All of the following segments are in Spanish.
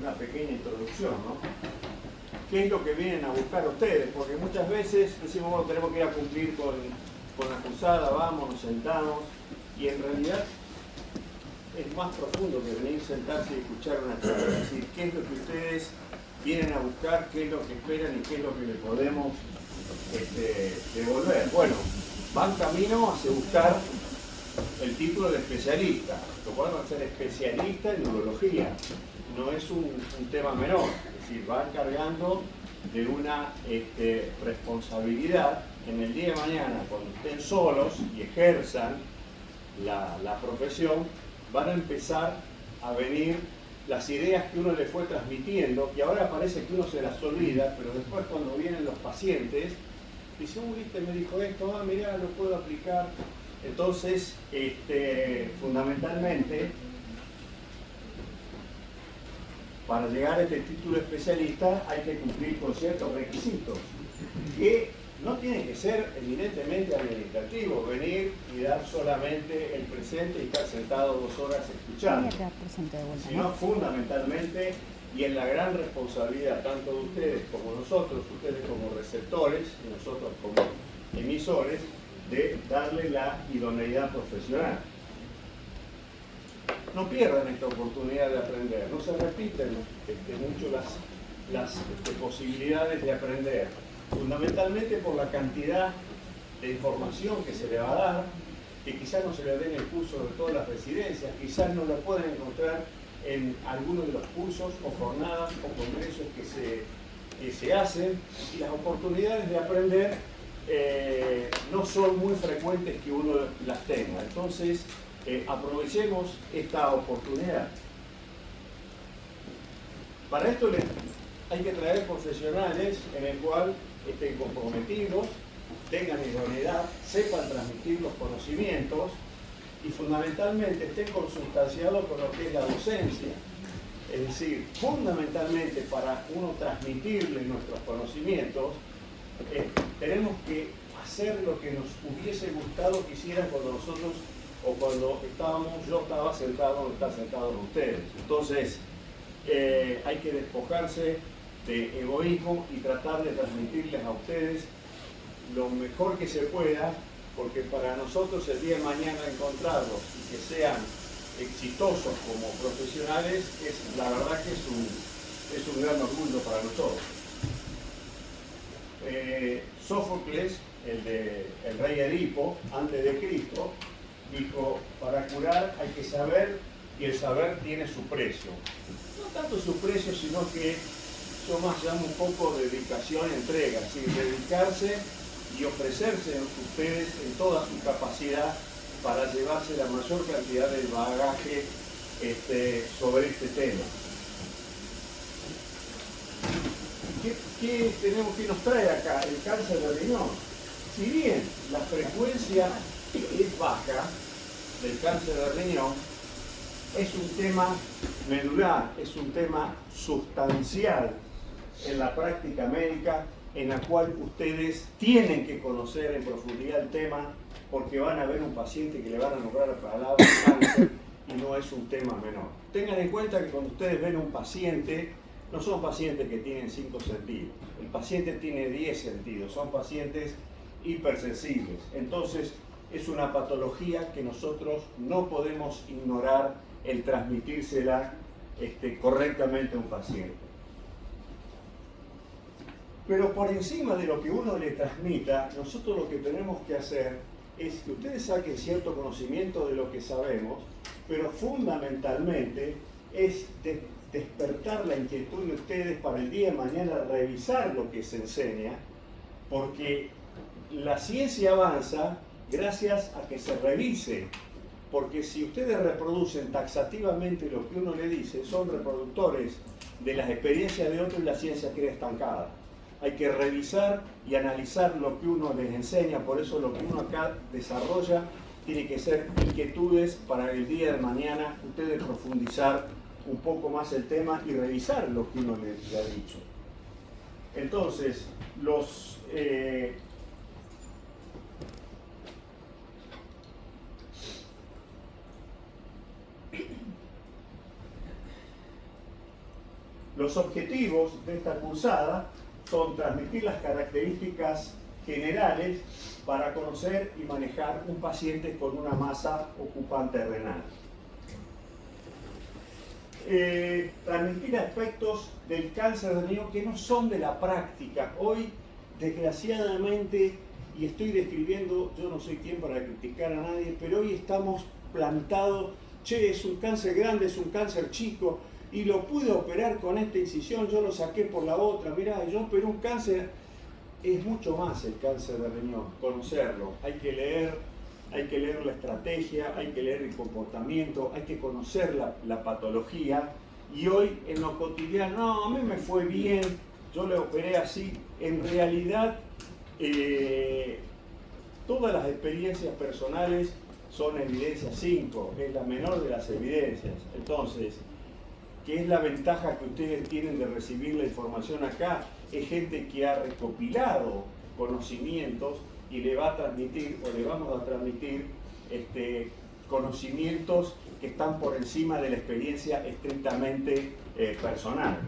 una pequeña introducción, ¿no? ¿Qué es lo que vienen a buscar ustedes? Porque muchas veces decimos, bueno, tenemos que ir a cumplir con la cruzada, vamos, nos sentamos, y en realidad es más profundo que venir, sentarse y escuchar una charla. Es decir, qué es lo que ustedes vienen a buscar, qué es lo que esperan y qué es lo que le podemos devolver. Bueno, van camino hacia buscar el título de especialista, lo cual va a ser especialista en neurología. No es un tema menor, es decir, van cargando de una responsabilidad en el día de mañana, cuando estén solos y ejerzan la profesión, van a empezar a venir las ideas que uno le fue transmitiendo, y ahora parece que uno se las olvida, pero después cuando vienen los pacientes, dice, viste, me dijo esto, mirá, lo puedo aplicar. Entonces, fundamentalmente, para llegar a este título de especialista hay que cumplir con ciertos requisitos, que no tienen que ser evidentemente administrativos, venir y dar solamente el presente y estar sentado 2 horas escuchando, sino fundamentalmente, y en la gran responsabilidad tanto de ustedes como nosotros, ustedes como receptores y nosotros como emisores, de darle la idoneidad profesional. No pierdan esta oportunidad de aprender, no se repiten mucho las posibilidades de aprender, fundamentalmente por la cantidad de información que se le va a dar, que quizás no se le dé en el curso de todas las residencias, quizás no la puedan encontrar en algunos de los cursos o jornadas o congresos que se hacen, y las oportunidades de aprender no son muy frecuentes que uno las tenga. Entonces, aprovechemos esta oportunidad. Para esto hay que traer profesionales en el cual estén comprometidos, tengan idoneidad, sepan transmitir los conocimientos y fundamentalmente estén consustanciados con lo que es la docencia. Es decir, fundamentalmente para uno transmitirle nuestros conocimientos, tenemos que hacer lo que nos hubiese gustado que hicieran cuando nosotros, o cuando yo estaba sentado donde están sentados ustedes. Entonces, hay que despojarse de egoísmo y tratar de transmitirles a ustedes lo mejor que se pueda, porque para nosotros el día de mañana encontrarlos y que sean exitosos como profesionales, la verdad que es un gran orgullo para nosotros. Sófocles, el rey Edipo, antes de Cristo, dijo, para curar hay que saber, y el saber tiene su precio. No tanto su precio, sino que yo más llamo un poco de dedicación y entrega, es decir, dedicarse y ofrecerse a ustedes en toda su capacidad para llevarse la mayor cantidad del bagaje sobre este tema. ¿Qué nos trae acá? El cáncer de riñón. Si bien la frecuencia es baja del cáncer de riñón, es un tema medular, es un tema sustancial en la práctica médica, en la cual ustedes tienen que conocer en profundidad el tema, porque van a ver un paciente que le van a nombrar la palabra cáncer y no es un tema menor. Tengan en cuenta que cuando ustedes ven un paciente, no son pacientes que tienen 5 sentidos, el paciente tiene 10 sentidos, son pacientes hipersensibles. Entonces, es una patología que nosotros no podemos ignorar el transmitírsela correctamente a un paciente. Pero por encima de lo que uno le transmita, nosotros lo que tenemos que hacer es que ustedes saquen cierto conocimiento de lo que sabemos, pero fundamentalmente es despertar la inquietud de ustedes para el día de mañana revisar lo que se enseña, porque la ciencia avanza gracias a que se revise, porque si ustedes reproducen taxativamente lo que uno le dice, son reproductores de las experiencias de otros y la ciencia queda estancada. Hay que revisar y analizar lo que uno les enseña, por eso lo que uno acá desarrolla tiene que ser inquietudes para el día de mañana ustedes profundizar un poco más el tema y revisar lo que uno les ha dicho. Entonces, Los objetivos de esta cursada son transmitir las características generales para conocer y manejar un paciente con una masa ocupante renal. Transmitir aspectos del cáncer de riñón que no son de la práctica. Hoy, desgraciadamente, y estoy describiendo, yo no soy quien para criticar a nadie, pero hoy estamos plantados, che, es un cáncer grande, es un cáncer chico, y lo pude operar con esta incisión, yo lo saqué por la otra, mirá, yo operé un cáncer. Es mucho más el cáncer de riñón, conocerlo. Hay que leer la estrategia, hay que leer el comportamiento, hay que conocer la patología. Y hoy en lo cotidiano, no, a mí me fue bien, yo le operé así. En realidad, todas las experiencias personales son evidencia 5, es la menor de las evidencias. Entonces, ¿qué es la ventaja que ustedes tienen de recibir la información acá? Es gente que ha recopilado conocimientos y le va a transmitir, o le vamos a transmitir, conocimientos que están por encima de la experiencia estrictamente personal.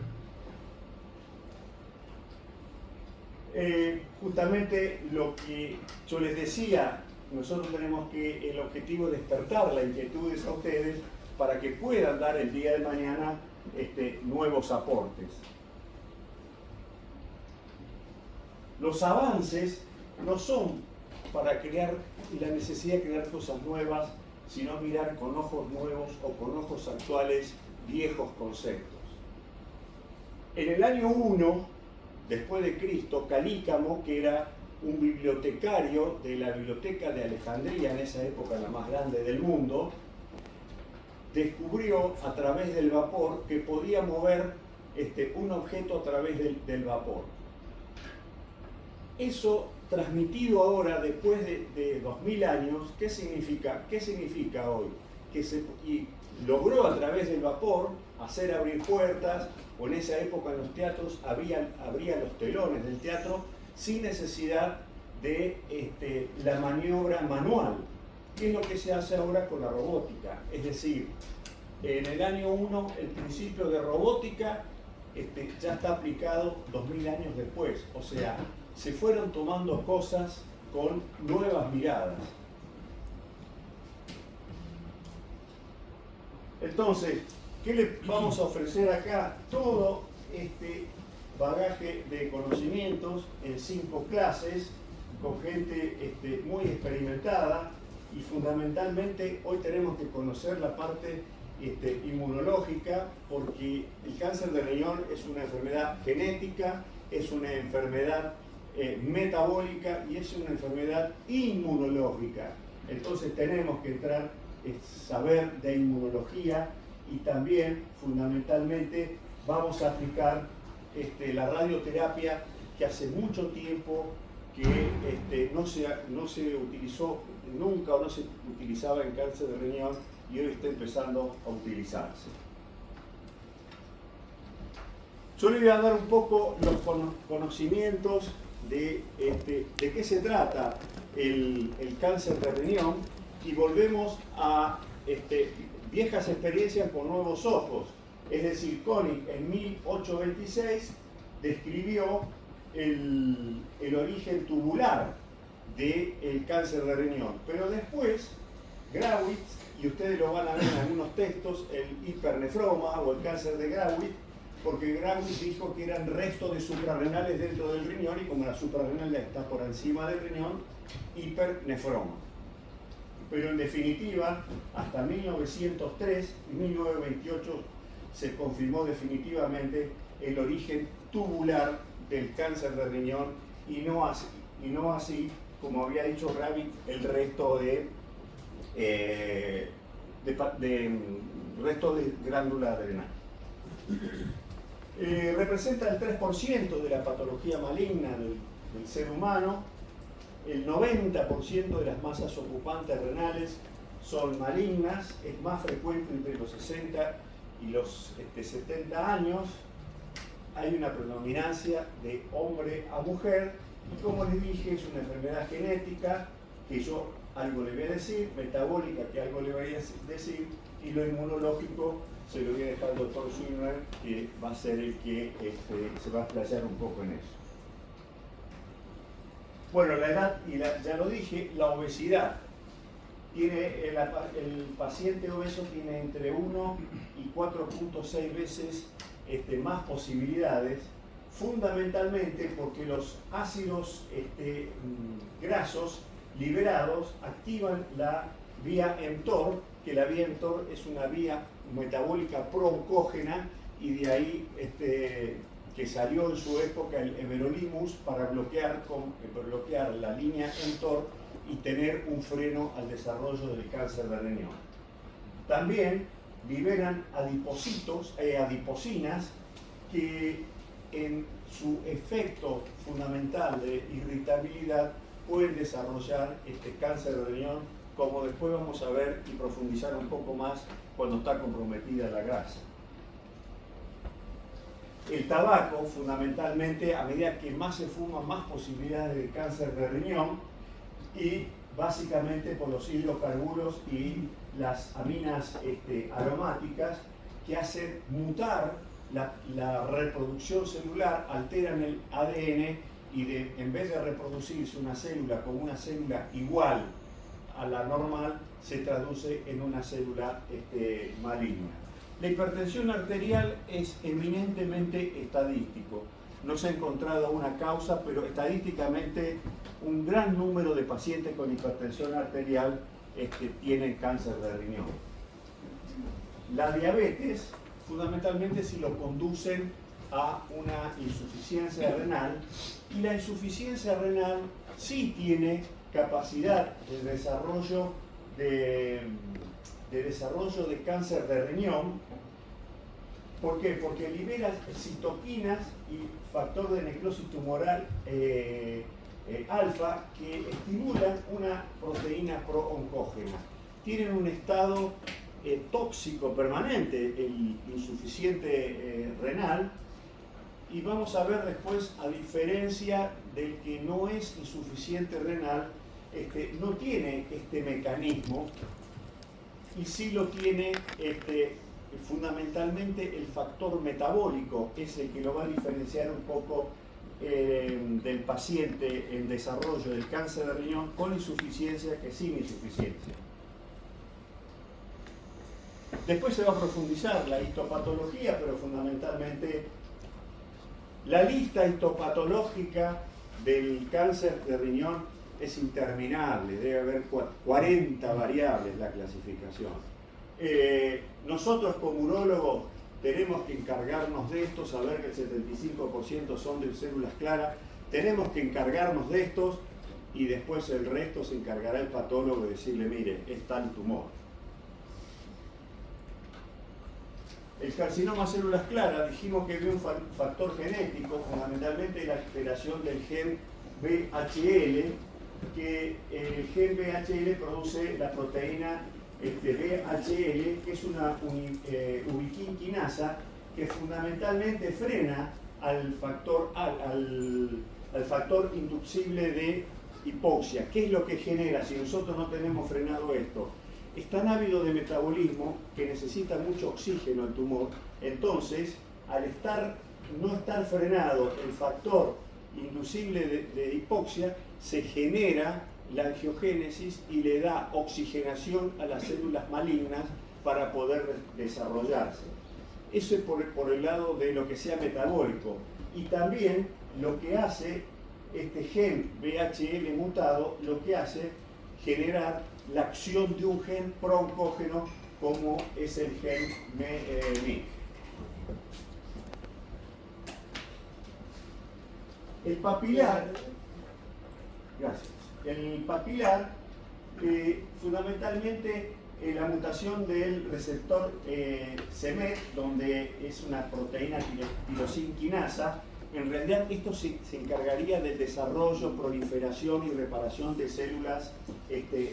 Justamente lo que yo les decía, nosotros tenemos que, el objetivo es despertar las inquietudes a ustedes para que puedan dar el día de mañana nuevos aportes. Los avances no son para crear la necesidad de crear cosas nuevas, sino mirar con ojos nuevos o con ojos actuales viejos conceptos. En el año 1, después de Cristo, Calícamo, que era un bibliotecario de la biblioteca de Alejandría, en esa época la más grande del mundo, descubrió a través del vapor que podía mover un objeto a través del vapor. Eso transmitido ahora, después de 2000 años, ¿qué significa? ¿Qué significa hoy? Y logró a través del vapor hacer abrir puertas, o en esa época en los teatros abría los telones del teatro sin necesidad de la maniobra manual, que es lo que se hace ahora con la robótica. Es decir, en el año 1 el principio de robótica ya está aplicado 2000 años después, o sea, se fueron tomando cosas con nuevas miradas. Entonces, ¿qué le vamos a ofrecer acá? Todo este bagaje de conocimientos en 5 clases, con gente muy experimentada, y fundamentalmente hoy tenemos que conocer la parte inmunológica, porque el cáncer de riñón es una enfermedad genética, es una enfermedad metabólica y es una enfermedad inmunológica. Entonces tenemos que entrar saber de inmunología, y también fundamentalmente vamos a aplicar la radioterapia, que hace mucho tiempo que no se utilizó nunca o no se utilizaba en cáncer de riñón, y hoy está empezando a utilizarse. Yo le voy a dar un poco los conocimientos de qué se trata el cáncer de riñón, y volvemos a viejas experiencias con nuevos ojos. Es decir, Koenig en 1826 describió el origen tubular del cáncer de riñón, pero después Grawitz, y ustedes lo van a ver en algunos textos, el hipernefroma o el cáncer de Grawitz, porque Grawitz dijo que eran restos de suprarrenales dentro del riñón, y como la suprarrenal está por encima del riñón, hipernefroma. Pero en definitiva, hasta 1903 y 1928 se confirmó definitivamente el origen tubular del cáncer de riñón, y no así como había dicho Grawitz, el resto de glándula adrenal. Representa el 3% de la patología maligna del ser humano. El 90% de las masas ocupantes renales son malignas. Es más frecuente entre los 60 y los 70 años. Hay una predominancia de hombre a mujer, y como les dije, es una enfermedad genética, que yo algo le voy a decir, metabólica, que algo le voy a decir, y lo inmunológico, se lo voy a dejar al doctor Schwimmer, que va a ser el que se va a explayar un poco en eso. Bueno, la edad, ya lo dije, la obesidad. El paciente obeso tiene entre 1 y 4.6 veces más posibilidades, fundamentalmente porque los ácidos grasos liberados activan la vía mTOR, que la vía mTOR es una vía metabólica pro-oncógena, y de ahí que salió en su época el everolimus para bloquear la línea mTOR y tener un freno al desarrollo del cáncer de riñón. También liberan adiposinas que en su efecto fundamental de irritabilidad pueden desarrollar cáncer de riñón, como después vamos a ver y profundizar un poco más cuando está comprometida la grasa. El tabaco, fundamentalmente, a medida que más se fuma, más posibilidades de cáncer de riñón, y básicamente por los hidrocarburos y las aminas aromáticas que hacen mutar la reproducción celular, alteran el ADN y en vez de reproducirse una célula como una célula igual a la normal, se traduce en una célula maligna. La hipertensión arterial es eminentemente estadístico. No se ha encontrado una causa, pero estadísticamente un gran número de pacientes con hipertensión arterial tienen cáncer de riñón. La diabetes, fundamentalmente, si lo conducen a una insuficiencia renal, y la insuficiencia renal sí tiene capacidad de desarrollo de cáncer de riñón. ¿Por qué? Porque libera citoquinas y factor de necrosis tumoral alfa, que estimulan una proteína pro-oncógena. Tienen un estado tóxico permanente, el insuficiente renal, y vamos a ver después, a diferencia del que no es insuficiente renal, no tiene este mecanismo, y sí lo tiene fundamentalmente el factor metabólico, es el que lo va a diferenciar un poco del paciente en desarrollo del cáncer de riñón con insuficiencia que sin insuficiencia. Después se va a profundizar la histopatología, pero fundamentalmente la lista histopatológica del cáncer de riñón es interminable, debe haber 40 variables la clasificación. Nosotros como urólogos tenemos que encargarnos de esto, saber que el 75% son de células claras, tenemos que encargarnos de estos, y después el resto se encargará el patólogo de decirle, mire, es tal tumor. El carcinoma de células claras, dijimos que había un factor genético, fundamentalmente la alteración del gen VHL, que el gen VHL produce la proteína VHL, que es una ubiquinasa que fundamentalmente frena al factor inducible de hipoxia. ¿Qué es lo que genera si nosotros no tenemos frenado esto? Es tan ávido de metabolismo que necesita mucho oxígeno el tumor. Entonces, al no estar frenado el factor inducible de hipoxia, se genera la angiogénesis y le da oxigenación a las células malignas para poder desarrollarse. Eso es por el lado de lo que sea metabólico. Y también lo que hace este gen VHL mutado, lo que hace generar la acción de un gen pro-oncógeno como es el gen MYC. El papilar, gracias. El papilar, fundamentalmente la mutación del receptor c-MET, donde es una proteína tirosinquinasa, en realidad esto se encargaría del desarrollo, proliferación y reparación de células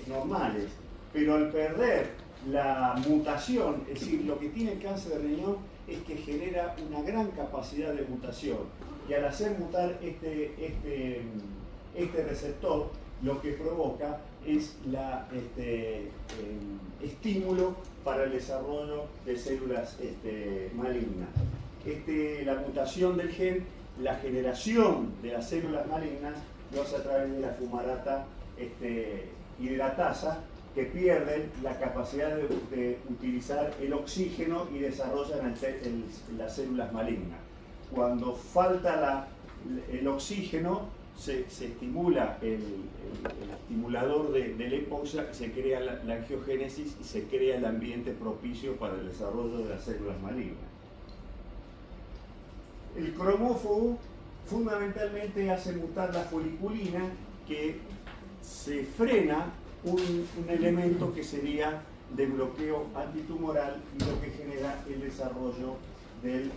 normales. Pero al perder la mutación, es decir, lo que tiene el cáncer de riñón es que genera una gran capacidad de mutación. Y al hacer mutar este receptor, lo que provoca es el estímulo para el desarrollo de células malignas. La mutación del gen, la generación de las células malignas, lo hace a través de la fumarata hidratasa, que pierden la capacidad de utilizar el oxígeno y desarrollan las células malignas. Cuando falta el oxígeno, se estimula el estimulador del EPOX, se crea la angiogénesis y se crea el ambiente propicio para el desarrollo de las células malignas. El cromófobo fundamentalmente hace mutar la foliculina, que se frena un elemento que sería de bloqueo antitumoral y lo que genera el desarrollo del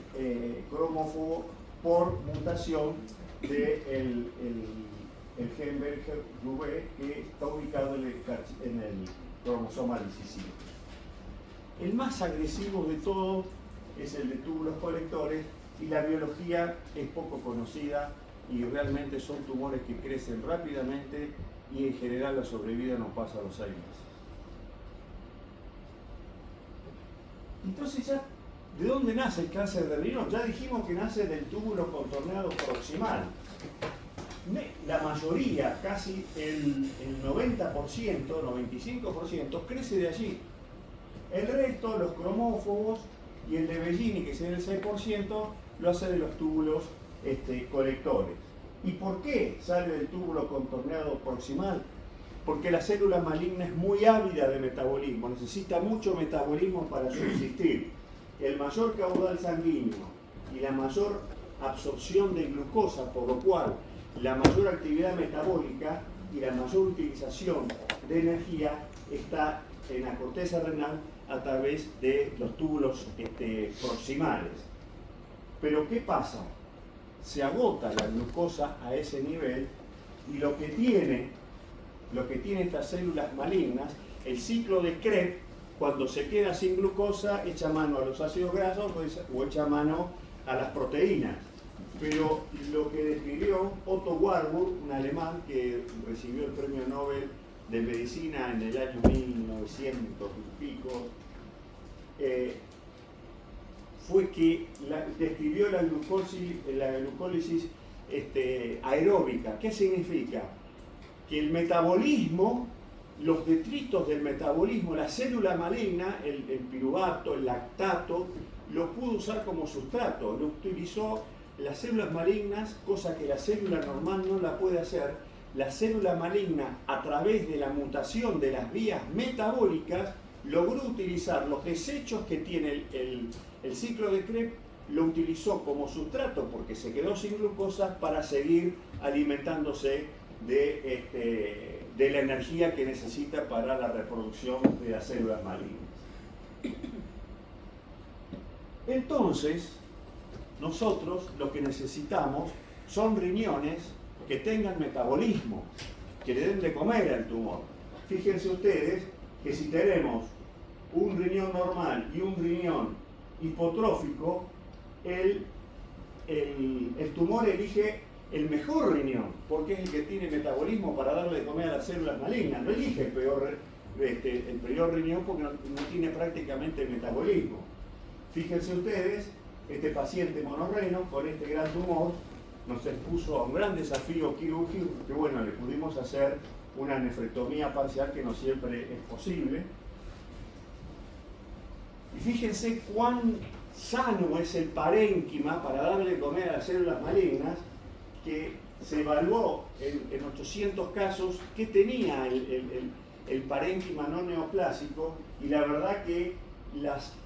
cromófobo por mutación del gen Berger-Dubé, que está ubicado en el cromosoma 17. El más agresivo de todos es el de túbulos colectores, y la biología es poco conocida y realmente son tumores que crecen rápidamente y en general la sobrevida no pasa a los 6 meses. Entonces ya, ¿de dónde nace el cáncer de riñón? Ya dijimos que nace del túbulo contorneado proximal. La mayoría, casi el 90%, 95%, crece de allí. El resto, los cromófobos y el de Bellini, que sería el 6%, lo hace de los túbulos colectores. ¿Y por qué sale del túbulo contorneado proximal? Porque la célula maligna es muy ávida de metabolismo, necesita mucho metabolismo para subsistir. El mayor caudal sanguíneo y la mayor absorción de glucosa, por lo cual la mayor actividad metabólica y la mayor utilización de energía está en la corteza renal a través de los túbulos proximales. Pero ¿qué pasa? Se agota la glucosa a ese nivel y lo que tiene estas células malignas, el ciclo de Krebs, cuando se queda sin glucosa, echa mano a los ácidos grasos o echa mano a las proteínas. Pero lo que describió Otto Warburg, un alemán que recibió el premio Nobel de Medicina en el año 1900 y pico, fue que describió la glucólisis aeróbica. ¿Qué significa? Que el metabolismo, los detritos del metabolismo, la célula maligna, el piruvato, el lactato, lo pudo usar como sustrato, lo utilizó las células malignas, cosa que la célula normal no la puede hacer. La célula maligna, a través de la mutación de las vías metabólicas, logró utilizar los desechos que tiene el ciclo de Krebs, lo utilizó como sustrato porque se quedó sin glucosa para seguir alimentándose de la energía que necesita para la reproducción de las células malignas. Entonces, nosotros lo que necesitamos son riñones que tengan metabolismo, que le den de comer al tumor. Fíjense ustedes que si tenemos un riñón normal y un riñón hipotrófico, el tumor elige el mejor riñón, porque es el que tiene metabolismo para darle de comer a las células malignas. No elige el peor riñón porque no tiene prácticamente metabolismo. Fíjense ustedes, este paciente monorreno con este gran tumor nos expuso a un gran desafío quirúrgico, que bueno, le pudimos hacer una nefrectomía parcial, que no siempre es posible. Y fíjense cuán sano es el parénquima para darle de comer a las células malignas, que se evaluó en 800 casos que tenía el parénquima no neoplásico, y la verdad que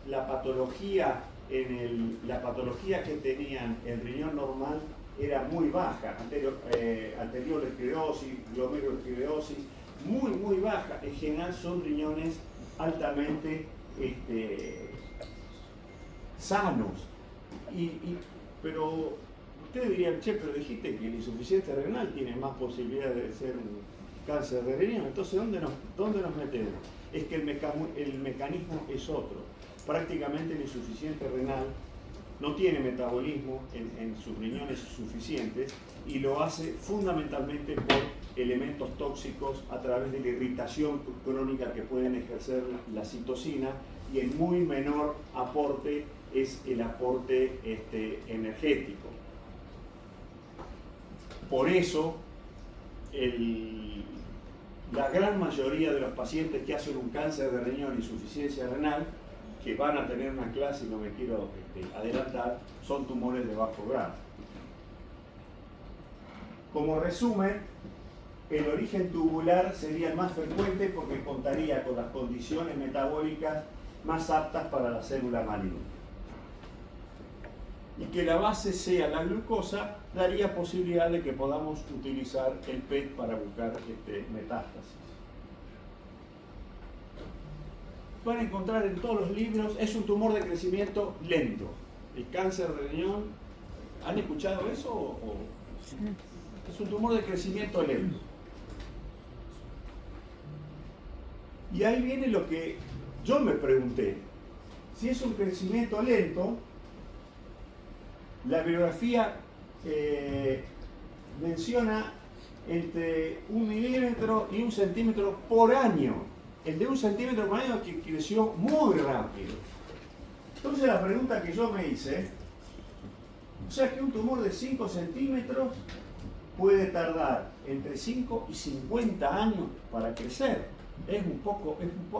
la patología que tenían el riñón normal era muy baja, anterior esclerosis, glomerulosclerosis, muy baja. En general son riñones altamente sanos. Pero ustedes dirían, che, pero dijiste que la insuficiencia renal tiene más posibilidad de ser un cáncer de riñón, entonces ¿dónde nos metemos? Es que el mecanismo es otro. Prácticamente el insuficiente renal no tiene metabolismo en sus riñones suficientes, y lo hace fundamentalmente por elementos tóxicos a través de la irritación crónica que pueden ejercer la citocina, y el muy menor aporte es el aporte energético. Por eso, la gran mayoría de los pacientes que hacen un cáncer de riñón y insuficiencia renal, que van a tener una clase y no me quiero adelantar, son tumores de bajo grado. Como resumen, el origen tubular sería el más frecuente porque contaría con las condiciones metabólicas más aptas para la célula maligna. Y que la base sea la glucosa daría posibilidad de que podamos utilizar el PET para buscar metástasis. Van a encontrar en todos los libros, es un tumor de crecimiento lento. El cáncer de riñón, ¿han escuchado eso? Es un tumor de crecimiento lento. Y ahí viene lo que yo me pregunté. Si es un crecimiento lento, la bibliografía menciona entre 1 milímetro y 1 centímetro por año. El de 1 centímetro por año que creció muy rápido. Entonces la pregunta que yo me hice, o sea que un tumor de 5 centímetros puede tardar entre 5 y 50 años para crecer.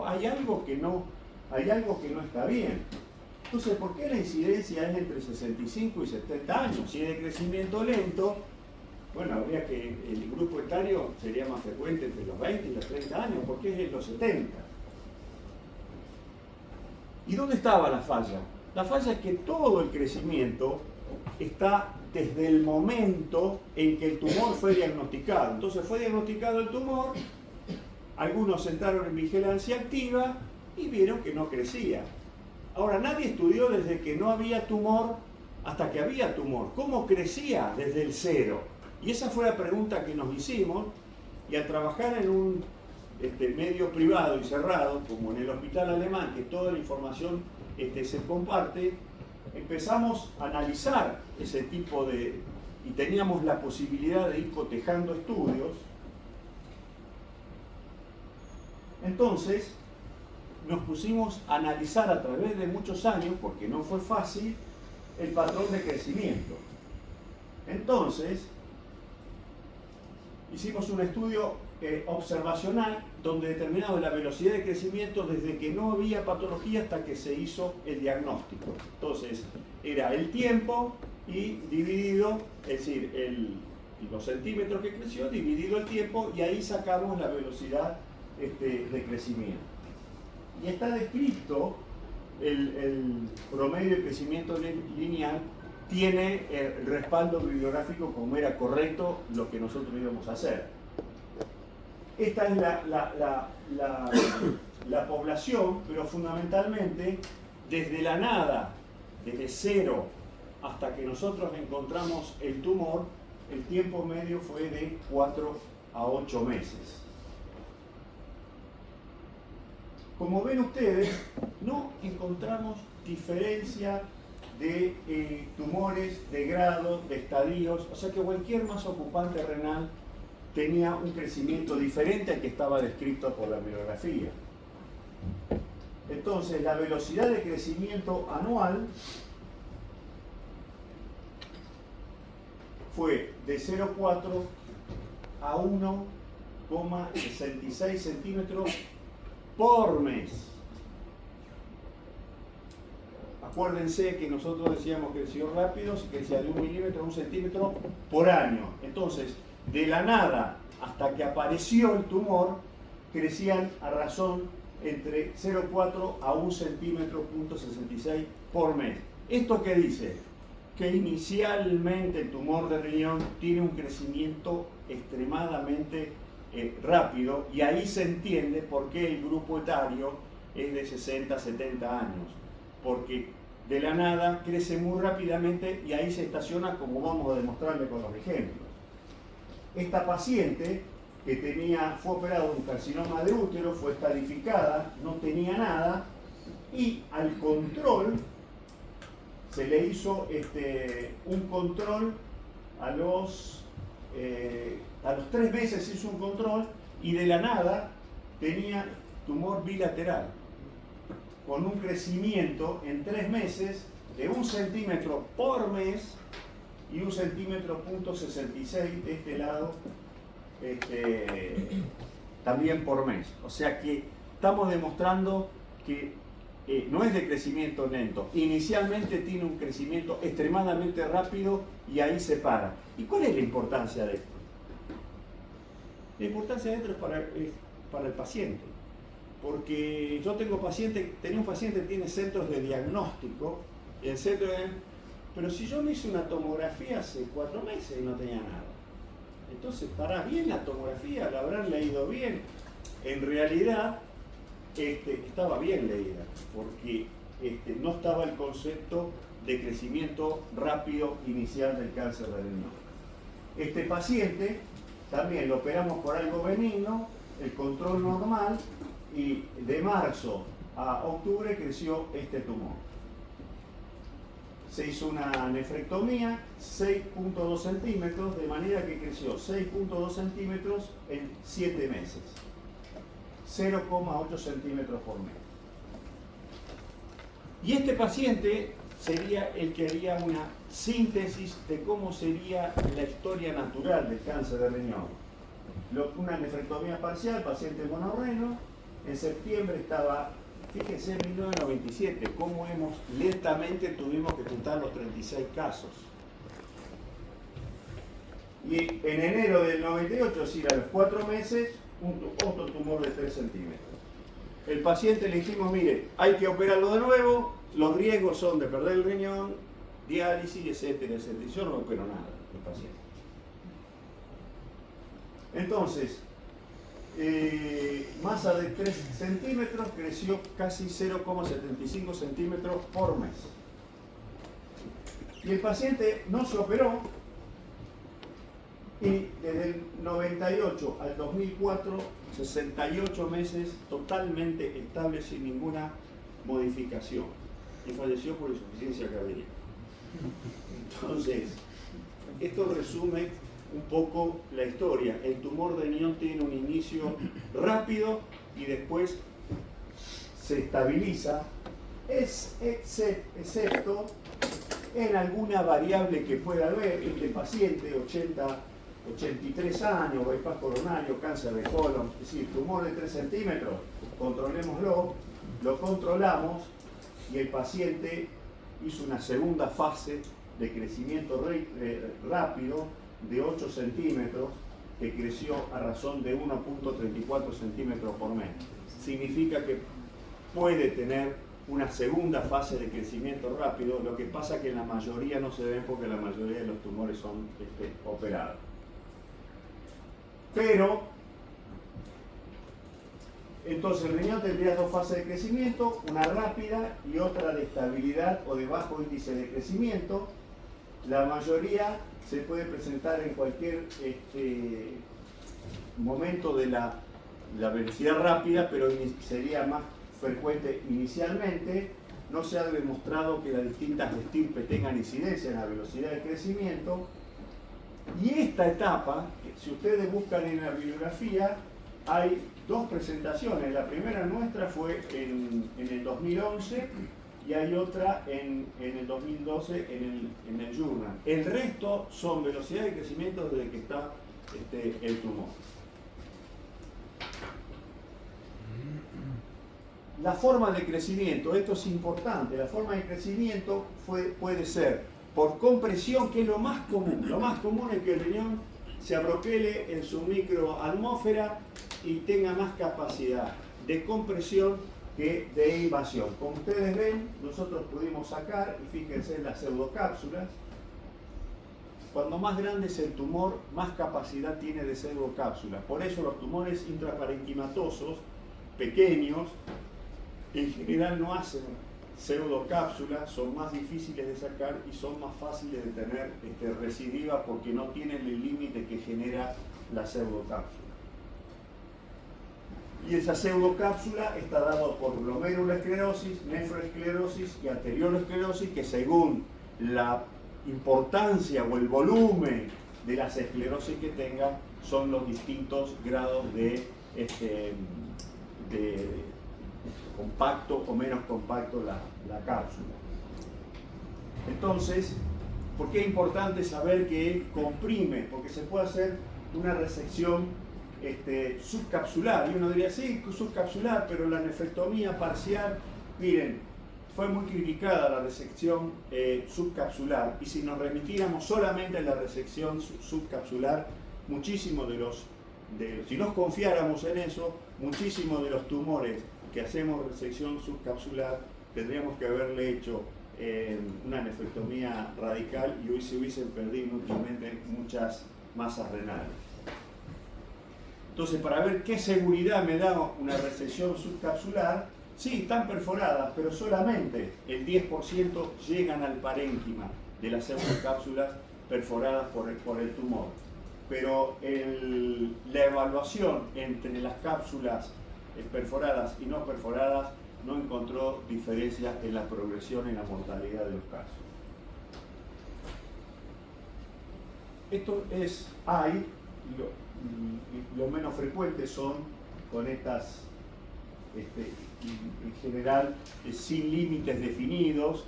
Hay algo que no está bien. Entonces, ¿por qué la incidencia es entre 65 y 70 años? Si es de crecimiento lento, bueno, habría que el grupo etario sería más frecuente entre los 20 y los 30 años. ¿Por qué es en los 70? ¿Y dónde estaba la falla? La falla es que todo el crecimiento está desde el momento en que el tumor fue diagnosticado. Entonces fue diagnosticado el tumor, algunos entraron en vigilancia activa y vieron que no crecía. Ahora, nadie estudió desde que no había tumor hasta que había tumor. ¿Cómo crecía desde el cero? Y esa fue la pregunta que nos hicimos, y al trabajar en un medio privado y cerrado, como en el Hospital Alemán, que toda la información se comparte, empezamos a analizar ese tipo de... y teníamos la posibilidad de ir cotejando estudios. Entonces, nos pusimos a analizar a través de muchos años, porque no fue fácil, el patrón de crecimiento. Entonces, hicimos un estudio observacional donde determinamos la velocidad de crecimiento desde que no había patología hasta que se hizo el diagnóstico. Entonces, era el tiempo y dividido, es decir, los centímetros que creció, dividido el tiempo, y ahí sacamos la velocidad de crecimiento. Y está descrito el promedio de crecimiento lineal, tiene el respaldo bibliográfico como era correcto lo que nosotros íbamos a hacer. Esta es la población, pero fundamentalmente desde la nada, desde cero hasta que nosotros encontramos el tumor, el tiempo medio fue de 4 a 8 meses. Como ven ustedes, no encontramos diferencia de tumores, de grado, de estadios, o sea que cualquier masa ocupante renal tenía un crecimiento diferente al que estaba descrito por la bibliografía. Entonces, la velocidad de crecimiento anual fue de 0,4 a 1,66 centímetros por mes. Acuérdense que nosotros decíamos que creció rápido, si crecía de 1 milímetro a 1 centímetro por año. Entonces, de la nada hasta que apareció el tumor, crecían a razón entre 0,4 a 1 centímetro, .66 por mes. ¿Esto qué dice? Que inicialmente el tumor de riñón tiene un crecimiento extremadamente rápido, y ahí se entiende por qué el grupo etario es de 60 a 70 años, porque de la nada crece muy rápidamente y ahí se estaciona, como vamos a demostrarle con los ejemplos. Esta paciente que fue operada de un carcinoma de útero, fue estadificada, no tenía nada, y al control se le hizo un control a los a los 3 meses hizo un control y de la nada tenía tumor bilateral, con un crecimiento en 3 meses de 1 centímetro por mes y 1,66 centímetros de este lado también por mes. O sea que estamos demostrando que no es de crecimiento lento. Inicialmente tiene un crecimiento extremadamente rápido y ahí se para. ¿Y cuál es la importancia de esto? La importancia de esto es para el paciente. Porque yo tenía un paciente que tiene centros de diagnóstico, y el centro pero si yo me hice una tomografía hace 4 meses y no tenía nada. Entonces, ¿estará bien la tomografía? ¿La habrán leído bien? En realidad, estaba bien leída, porque no estaba el concepto de crecimiento rápido inicial del cáncer de riñón. Este paciente también lo operamos por algo benigno, el control normal, y de marzo a octubre creció este tumor. Se hizo una nefrectomía, 6,2 centímetros, de manera que creció 6,2 centímetros en 7 meses. 0,8 centímetros por mes. Y este paciente sería el que haría una síntesis de cómo sería la historia natural del cáncer de riñón. Una nefrectomía parcial, paciente monorreno, en septiembre estaba, fíjense, en 1997, cómo lentamente tuvimos que juntar los 36 casos. Y en enero del 98, es decir, a los 4 meses, otro tumor de 3 centímetros. El paciente le dijimos, mire, hay que operarlo de nuevo, los riesgos son de perder el riñón, diálisis, etcétera, etcétera. Yo no opero nada del paciente. Entonces, masa de 3 centímetros creció casi 0,75 centímetros por mes. Y el paciente no se operó, y desde el 98 al 2004, 68 meses totalmente estable sin ninguna modificación. Y falleció por insuficiencia cardíaca. Entonces, esto resume un poco la historia. El tumor de riñón tiene un inicio rápido y después se estabiliza, excepto en alguna variable que pueda haber. Este paciente, 83 años, bypass coronario, cáncer de colon, es decir, tumor de 3 centímetros, controlémoslo, lo controlamos y el paciente hizo una segunda fase de crecimiento rápido de 8 centímetros que creció a razón de 1,34 centímetros por mes. Significa que puede tener una segunda fase de crecimiento rápido, lo que pasa que en la mayoría no se ven porque la mayoría de los tumores son operados. Pero, entonces el riñón tendría 2 fases de crecimiento, una rápida y otra de estabilidad o de bajo índice de crecimiento. La mayoría se puede presentar en cualquier momento de la velocidad rápida, pero sería más frecuente inicialmente. No se ha demostrado que las distintas estirpes tengan incidencia en la velocidad de crecimiento. Y esta etapa, si ustedes buscan en la bibliografía, hay 2 presentaciones. La primera nuestra fue en el 2011 y hay otra en el 2012 en el Journal. El resto son velocidad de crecimiento desde que está el tumor. La forma de crecimiento, esto es importante, la forma de crecimiento puede ser por compresión, que es lo más común. Lo más común es que el riñón se abroquele en su microatmósfera y tenga más capacidad de compresión que de invasión. Como ustedes ven, nosotros pudimos sacar, y fíjense en las pseudocápsulas, cuando más grande es el tumor, más capacidad tiene de pseudocápsulas. Por eso los tumores intraparenquimatosos, pequeños, en general no hacen pseudocápsulas, son más difíciles de sacar y son más fáciles de tener recidiva porque no tienen el límite que genera la pseudocápsula. Y esa pseudocápsula está dada por glomerulosclerosis, nefroesclerosis y arteriolosclerosis, que según la importancia o el volumen de las esclerosis que tenga son los distintos grados de compacto o menos compacto la cápsula. Entonces, ¿por qué es importante saber que comprime? Porque se puede hacer una resección subcapsular. Y uno diría, sí, subcapsular, pero la nefrectomía parcial, miren, fue muy criticada la resección subcapsular. Y si nos remitiéramos solamente a la resección subcapsular, muchísimos si nos confiáramos en eso, muchísimos de los tumores que hacemos resección subcapsular tendríamos que haberle hecho una nefrectomía radical y hoy se hubiesen perdido inútilmente muchas masas renales. Entonces, para ver qué seguridad me da una resección subcapsular, sí, están perforadas, pero solamente el 10% llegan al parénquima de las pseudocápsulas perforadas por el tumor. Pero la evaluación entre las cápsulas perforadas y no perforadas no encontró diferencia en la progresión y la mortalidad de los casos. Esto hay, lo menos frecuentes son con estas, en general, sin límites definidos,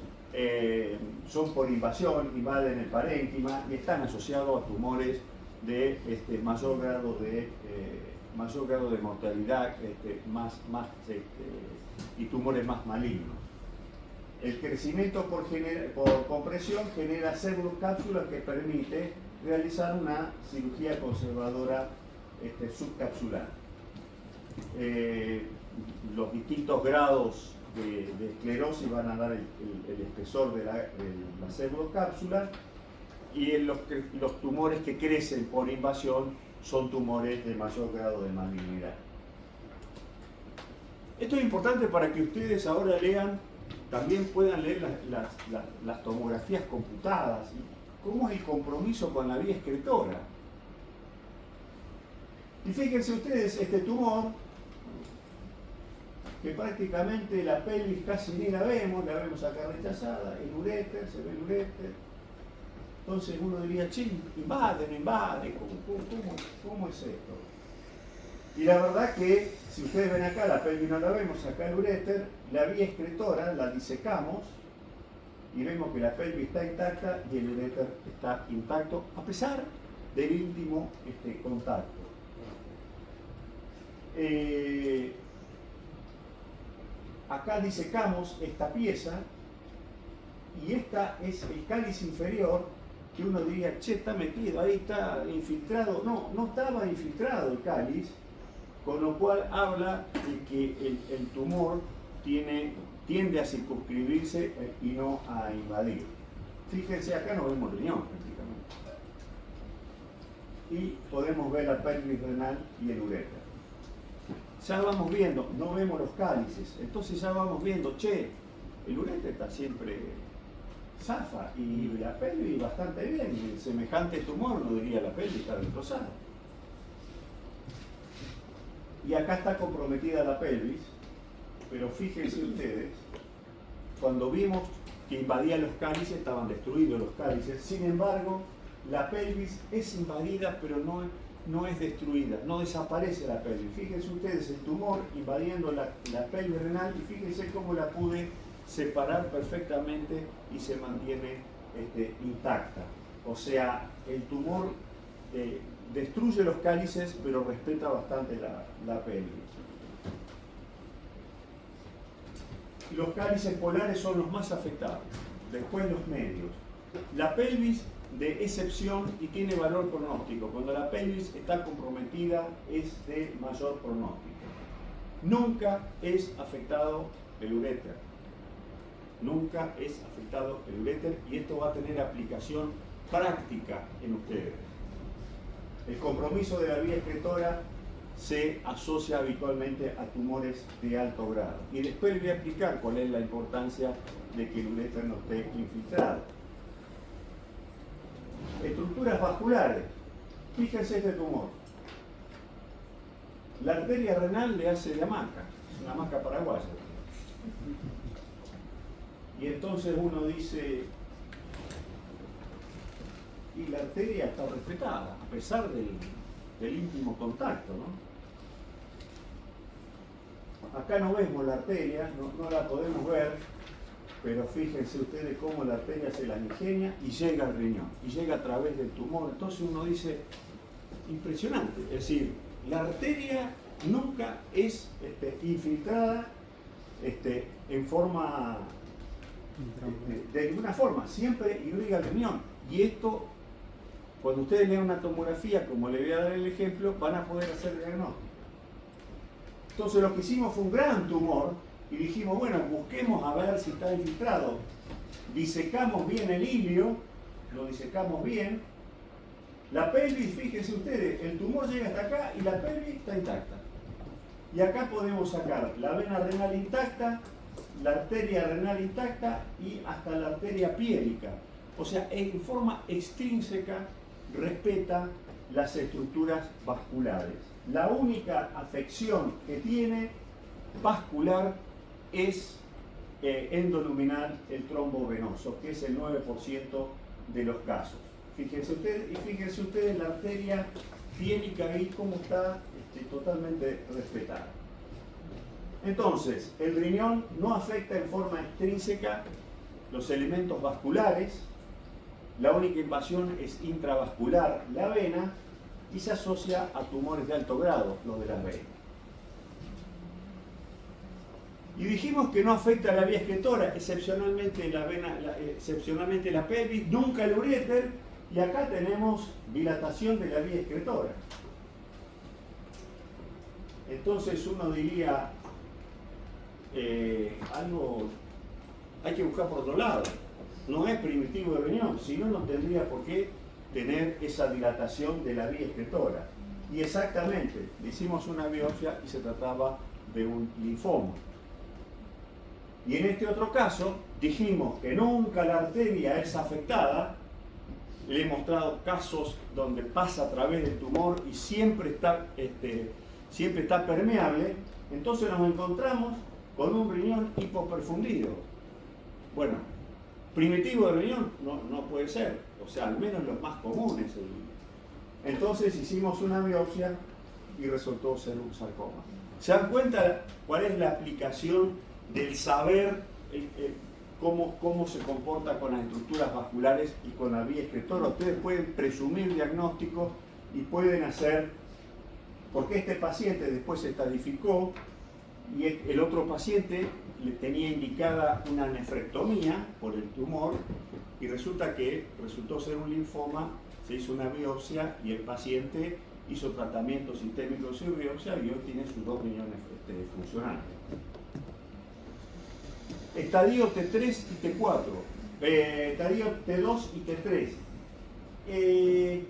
son por invasión, invaden el parénquima y están asociados a tumores de mayor grado de mortalidad y tumores más malignos. El crecimiento por compresión genera pseudocápsulas que permite realizar una cirugía conservadora subcapsular. Los distintos grados de esclerosis van a dar el espesor de la pseudocápsula y los tumores que crecen por invasión son tumores de mayor grado de malignidad. Esto es importante para que ustedes ahora lean, también puedan leer las tomografías computadas. ¿Cómo es el compromiso con la vía excretora? Y fíjense ustedes, este tumor, que prácticamente la pelvis casi ni la vemos acá rechazada, el uréter, se ve el uréter. Entonces uno diría, ching, invade, ¿cómo es esto? Y la verdad que, si ustedes ven acá, la pelvis no la vemos, acá el uréter, la vía excretora la disecamos y vemos que la pelvis está intacta y el uréter está intacto, a pesar del íntimo contacto. Acá disecamos esta pieza y esta es el cáliz inferior, que uno diría, che, está metido, ahí está infiltrado. No estaba infiltrado el cáliz, con lo cual habla de que el tumor tiende a circunscribirse y no a invadir. Fíjense, acá no vemos riñón prácticamente. Y podemos ver la pelvis renal y el uréter. Ya vamos viendo, no vemos los cálices, entonces ya vamos viendo, che, el uréter está siempre zafa y la pelvis bastante bien, el semejante tumor no diría la pelvis está destrozada. Y acá está comprometida la pelvis, pero fíjense ustedes, cuando vimos que invadía los cálices, estaban destruidos los cálices, sin embargo, la pelvis es invadida, pero no es destruida, no desaparece la pelvis. Fíjense ustedes el tumor invadiendo la pelvis renal y fíjense cómo la pude separar perfectamente y se mantiene intacta. O sea, el tumor destruye los cálices, pero respeta bastante la pelvis. Los cálices polares son los más afectados, después los medios. La pelvis de excepción y tiene valor pronóstico. Cuando la pelvis está comprometida es de mayor pronóstico. Nunca es afectado el uréter. Nunca es afectado el uréter y esto va a tener aplicación práctica en ustedes. El compromiso de la vía excretora se asocia habitualmente a tumores de alto grado. Y después les voy a explicar cuál es la importancia de que el uréter no esté infiltrado. Estructuras vasculares. Fíjense este tumor. La arteria renal le hace de hamaca, es una hamaca paraguaya. Y entonces uno dice, y la arteria está respetada, a pesar del íntimo contacto, ¿no? Acá no vemos la arteria, no la podemos ver, pero fíjense ustedes cómo la arteria se las ingenia y llega al riñón, y llega a través del tumor. Entonces uno dice, impresionante, es decir, la arteria nunca es infiltrada en forma, de ninguna forma, siempre irriga el riñón. Y esto, cuando ustedes lean una tomografía, como le voy a dar el ejemplo, van a poder hacer el diagnóstico. Entonces lo que hicimos fue un gran tumor y dijimos, bueno, busquemos a ver si está infiltrado. Disecamos bien el ilio, lo disecamos bien. La pelvis, fíjense ustedes, el tumor llega hasta acá y la pelvis está intacta. Y acá podemos sacar la vena renal intacta, la arteria renal intacta y hasta la arteria piérica. O sea, en forma extrínseca respeta las estructuras vasculares. La única afección que tiene vascular es endoluminal, el trombo venoso, que es el 9% de los casos. Fíjense ustedes la arteria piérica ahí como está totalmente respetada. Entonces, el riñón no afecta en forma extrínseca los elementos vasculares, la única invasión es intravascular, la vena, y se asocia a tumores de alto grado, los de las venas. Y dijimos que no afecta a la vía excretora, excepcionalmente la vena, excepcionalmente la pelvis, nunca el uréter, y acá tenemos dilatación de la vía excretora. Entonces uno diría, algo hay que buscar por otro lado. No es primitivo de riñón, si no, no tendría por qué tener esa dilatación de la vía excretora. Y exactamente, le hicimos una biopsia y se trataba de un linfoma. Y en este otro caso, dijimos que nunca la arteria es afectada. Le he mostrado casos donde pasa a través del tumor y siempre está permeable. Entonces nos encontramos con un riñón hipoperfundido. Bueno, primitivo de riñón no puede ser, o sea, al menos los más comunes. Entonces hicimos una biopsia y resultó ser un sarcoma. ¿Se dan cuenta cuál es la aplicación del saber cómo se comporta con las estructuras vasculares y con la vía excretora? Ustedes pueden presumir diagnósticos y pueden hacer, porque este paciente después se estadificó y el otro paciente le tenía indicada una nefrectomía por el tumor y resultó ser un linfoma, se hizo una biopsia y el paciente hizo tratamiento sistémico de su biopsia y hoy tiene sus 2 riñones funcionales. Estadio T3 y T4, estadio T2 y T3.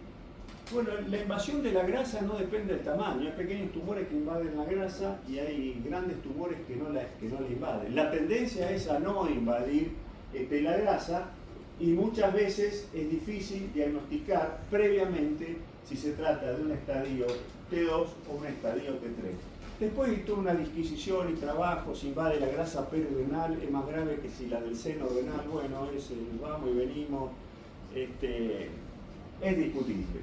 Bueno, la invasión de la grasa no depende del tamaño. Hay pequeños tumores que invaden la grasa y hay grandes tumores que no la invaden. La tendencia es a no invadir la grasa y muchas veces es difícil diagnosticar previamente si se trata de un estadio T2 o un estadio T3. Después de toda una disquisición y trabajo, si invade la grasa perirenal es más grave que si la del seno renal. Bueno, vamos y venimos, es discutible.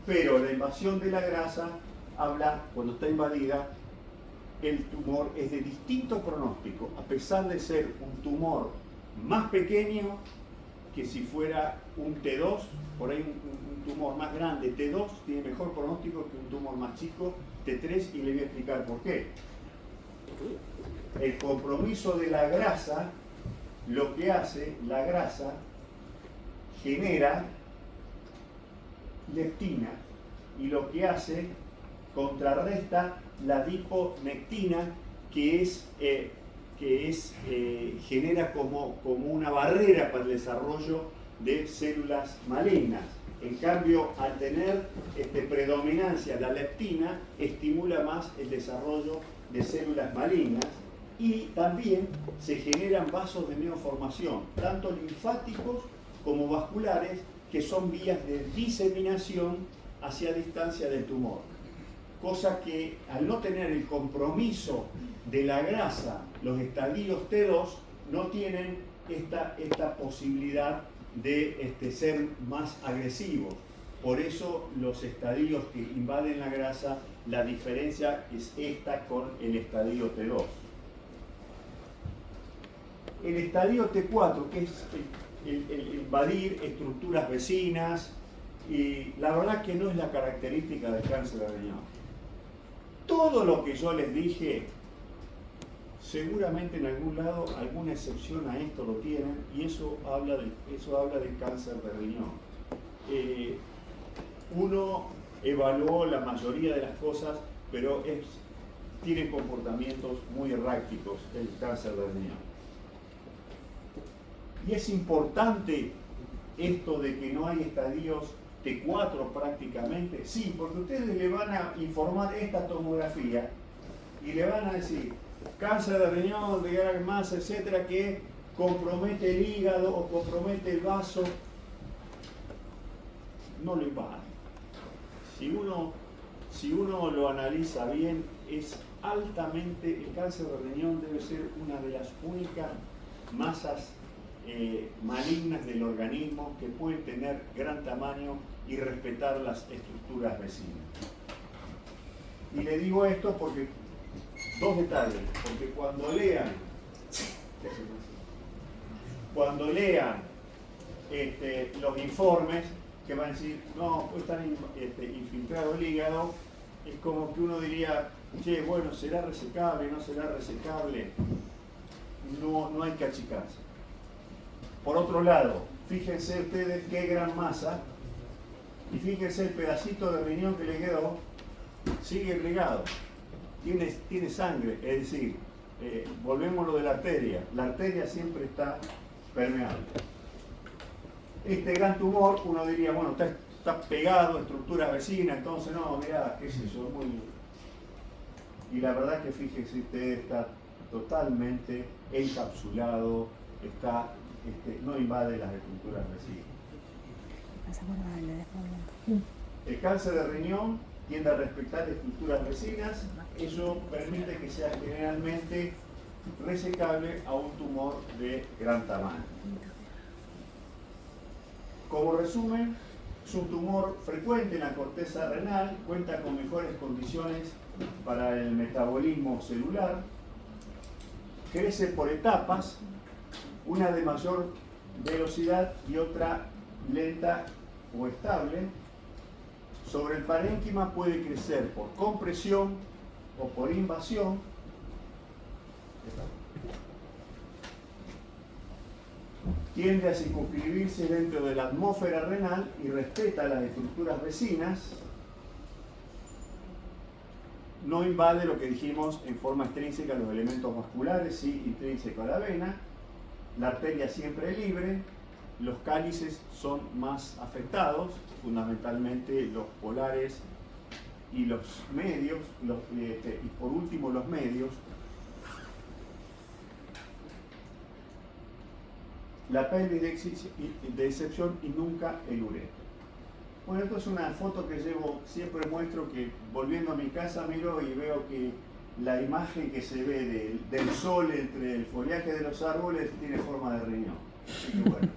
Pero la invasión de la grasa habla, cuando está invadida, el tumor es de distinto pronóstico, a pesar de ser un tumor más pequeño que si fuera un T2, por ahí un tumor más grande, T2, tiene mejor pronóstico que un tumor más chico, T3, y le voy a explicar por qué. El compromiso de la grasa, lo que hace, la grasa genera leptina y lo que hace contrarresta la adiponectina genera como una barrera para el desarrollo de células malignas. En cambio, al tener predominancia la leptina, estimula más el desarrollo de células malignas y también se generan vasos de neoformación, tanto linfáticos como vasculares, que son vías de diseminación hacia distancia del tumor. Cosa que al no tener el compromiso de la grasa, los estadios T2 no tienen esta posibilidad de ser más agresivos. Por eso los estadios que invaden la grasa, la diferencia es esta con el estadio T2. El estadio T4, que es el invadir estructuras vecinas, y la verdad que no es la característica del cáncer de riñón. Todo lo que yo les dije, seguramente en algún lado, alguna excepción a esto lo tienen, y eso habla del cáncer de riñón. Uno evaluó la mayoría de las cosas, pero tiene comportamientos muy erráticos el cáncer de riñón. Y es importante esto de que no hay estadios T4 prácticamente. Sí, porque ustedes le van a informar esta tomografía y le van a decir cáncer de riñón, de gran masa, etcétera, que compromete el hígado o compromete el vaso. No lo invaden. Si uno lo analiza bien, es altamente, el cáncer de riñón debe ser una de las únicas masas malignas del organismo que pueden tener gran tamaño y respetar las estructuras vecinas. Y le digo esto porque, dos detalles, porque cuando lean los informes que van a decir, no, pues están infiltrado el hígado, es como que uno diría, che, bueno, ¿será resecable? ¿No será resecable? No hay que achicarse. Por otro lado, fíjense ustedes qué gran masa, y fíjense el pedacito de riñón que le quedó, sigue irrigado, tiene sangre, es decir, volvemos a lo de la arteria siempre está permeable. Este gran tumor, uno diría, bueno, está pegado a estructuras vecinas, entonces no, mirá, qué sé yo, muy... Y la verdad que fíjense ustedes, está totalmente encapsulado, no invade las estructuras vecinas. El cáncer de riñón tiende a respetar estructuras vecinas, eso permite que sea generalmente resecable a un tumor de gran tamaño. Como resumen, es un tumor frecuente en la corteza renal, cuenta con mejores condiciones para el metabolismo celular, crece por etapas, una de mayor velocidad y otra lenta o estable. Sobre el parénquima puede crecer por compresión o por invasión. Tiende a circunscribirse dentro de la atmósfera renal y respeta las estructuras vecinas. No invade lo que dijimos en forma extrínseca los elementos vasculares, sí intrínseco a la vena. La arteria siempre es libre. Los cálices son más afectados, fundamentalmente los polares y los medios, y por último los medios. La pelvis de excepción y nunca el ureter. Bueno, esto es una foto que siempre muestro, que volviendo a mi casa miro y veo que la imagen que se ve del sol entre el follaje de los árboles tiene forma de riñón. Así que bueno,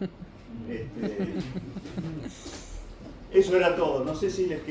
eso era todo. No sé si les